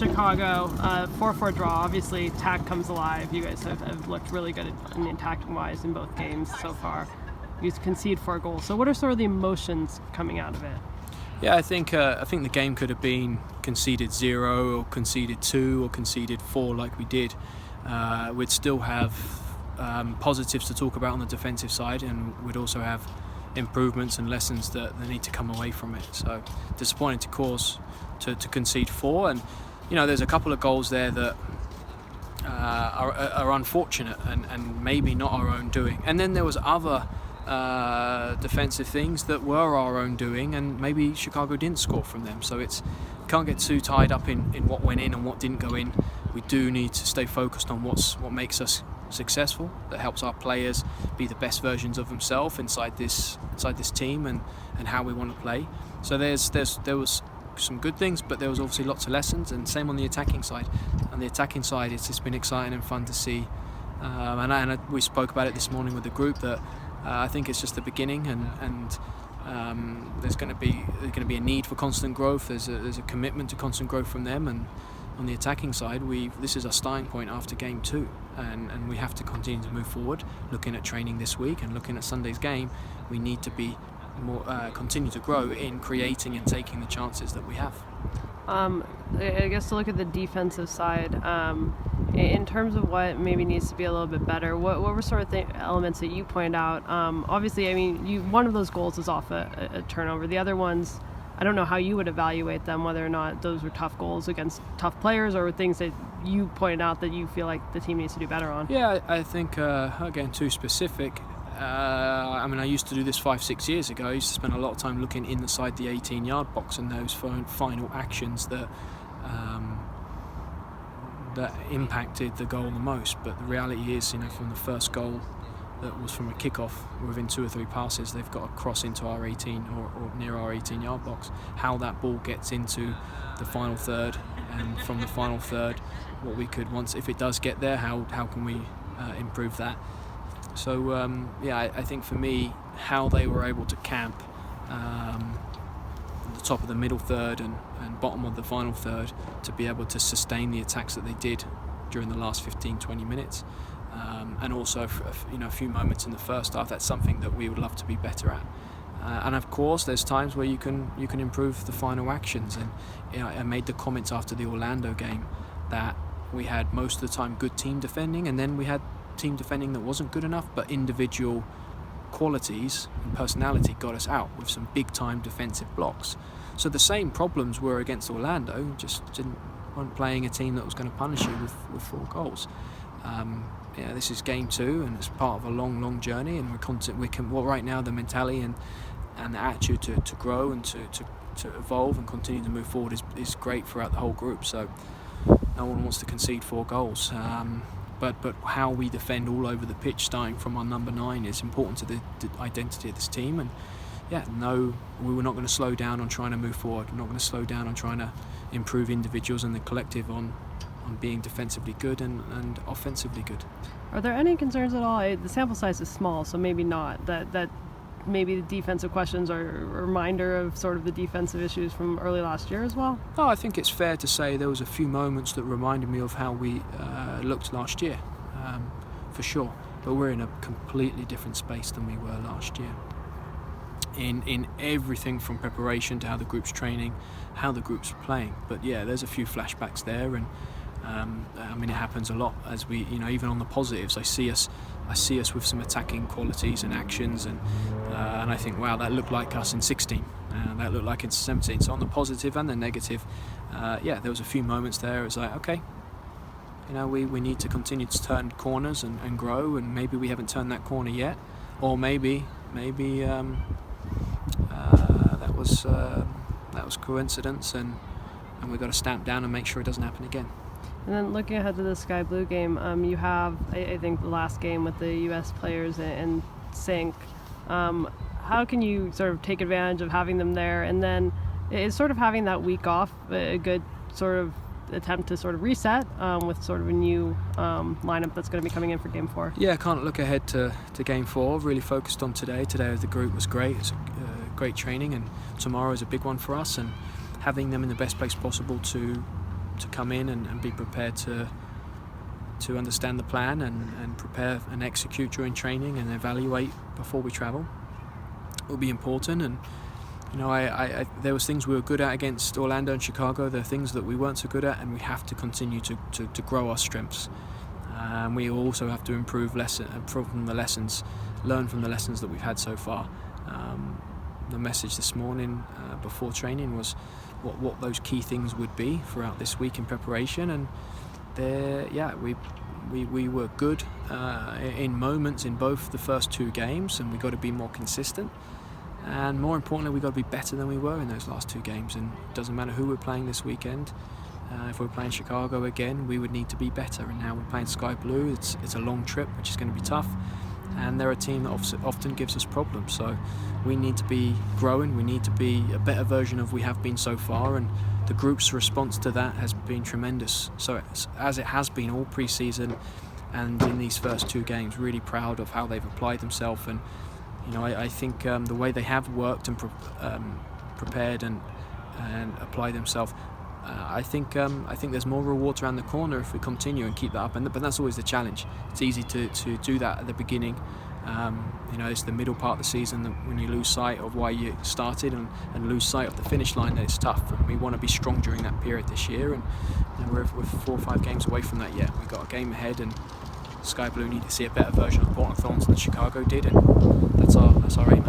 Chicago, 4-4 draw. Obviously, attack comes alive. You guys have looked really good in attacking-wise in both games so far. You concede 4 goals. So what are sort of the emotions coming out of it? Yeah, I think the game could have been conceded 0 or conceded 2 or conceded 4 like we did. We'd still have positives to talk about on the defensive side, and we'd also have improvements and lessons that need to come away from it. So disappointing to concede 4, and there's a couple of goals there that are unfortunate and maybe not our own doing, and then there was other defensive things that were our own doing, and maybe Chicago didn't score from them. So can't get too tied up in what went in and what didn't go in. We do need to stay focused on what makes us successful, that helps our players be the best versions of themselves inside this team and how we want to play. So there was some good things, but there was obviously lots of lessons, and same on the attacking side. On the attacking side, it's just been exciting and fun to see, and we spoke about it this morning with the group that I think it's just the beginning, and there's going to be a need for constant growth. There's a commitment to constant growth from them, and on the attacking side, this is our starting point after game 2, and we have to continue to move forward. Looking at training this week and looking at Sunday's game, we need to be more continue to grow in creating and taking the chances that we have. I guess to look at the defensive side, in terms of what maybe needs to be a little bit better, what were sort of elements that you pointed out? Obviously, I mean, one of those goals is off a turnover. The other ones, I don't know how you would evaluate them, whether or not those were tough goals against tough players or things that you pointed out that you feel like the team needs to do better on. Yeah, I think, again, too specific. I used to do this 5-6 years ago. I used to spend a lot of time looking inside the 18-yard box and those final actions that impacted the goal the most. But the reality is, from the first goal that was from a kickoff, within 2 or 3 passes, they've got to cross into our 18 or near our 18-yard box. How that ball gets into the final third, and from the final third, what we could if it does get there, how can we improve that? So I think for me, how they were able to camp at the top of the middle third and bottom of the final third to be able to sustain the attacks that they did during the last 15-20 minutes, and also a few moments in the first half, that's something that we would love to be better at. And of course, there's times where you can improve the final actions. And I made the comments after the Orlando game that we had most of the time good team defending, and then we had team defending that wasn't good enough, but individual qualities and personality got us out with some big time defensive blocks. So the same problems were against Orlando, just weren't playing a team that was going to punish you with 4 goals. This is game 2, and it's part of a long journey, and right now the mentality and the attitude to grow and to evolve and continue to move forward is great throughout the whole group. So no one wants to concede 4 goals. But how we defend all over the pitch, starting from our number 9, is important to the identity of this team. And we were not going to slow down on trying to move forward. We're not going to slow down on trying to improve individuals and the collective on being defensively good and offensively good. Are there any concerns at all? The sample size is small, so maybe not. That maybe the defensive questions are a reminder of sort of the defensive issues from early last year as well? Oh, I think it's fair to say there was a few moments that reminded me of how we looked last year, for sure. But we're in a completely different space than we were last year. In everything from preparation to how the group's training, how the group's playing. But yeah, there's a few flashbacks there, and it happens a lot as we, even on the positives. I see us with some attacking qualities and actions, and I think, wow, that looked like us in 16, that looked like in 17. So on the positive and the negative, there was a few moments there. It was like, okay, we need to continue to turn corners and grow, and maybe we haven't turned that corner yet, or maybe that was coincidence, and we've got to stamp down and make sure it doesn't happen again. And then looking ahead to the Sky Blue game, you have, I think, the last game with the U.S. players in sync. How can you sort of take advantage of having them there? And then is sort of having that week off a good sort of attempt to sort of reset with sort of a new lineup that's going to be coming in for Game 4? Yeah, I can't look ahead to Game 4. Really focused on today. Today as the group was great. It's great training, and tomorrow is a big one for us, and having them in the best place possible to to come in and be prepared to understand the plan and prepare and execute during training and evaluate before we travel will be important. And I there was things we were good at against Orlando and Chicago. There are things that we weren't so good at, and we have to continue to grow our strengths. We also have to improve from the lessons, learn from the lessons that we've had so far. The message this morning before training was what those key things would be throughout this week in preparation, and we were good in moments in both the first two games, and we got to be more consistent. And more importantly, we've got to be better than we were in those last two games. And it doesn't matter who we're playing this weekend. If we're playing Chicago again, we would need to be better. And now we're playing Sky Blue. It's a long trip, which is going to be tough. And they're a team that often gives us problems. So we need to be growing. We need to be a better version of we have been so far. And the group's response to that has been tremendous. So as it has been all pre-season and in these first two games, really proud of how they've applied themselves. And I think the way they have worked and prepared and applied themselves, I think there's more rewards around the corner if we continue and keep that up. But that's always the challenge. It's easy to do that at the beginning. It's the middle part of the season that when you lose sight of why you started and lose sight of the finish line, that it's tough. And we want to be strong during that period this year. And we're 4 or 5 games away from that yet. We've got a game ahead, and Sky Blue need to see a better version of Thorns than Chicago did, and that's our aim.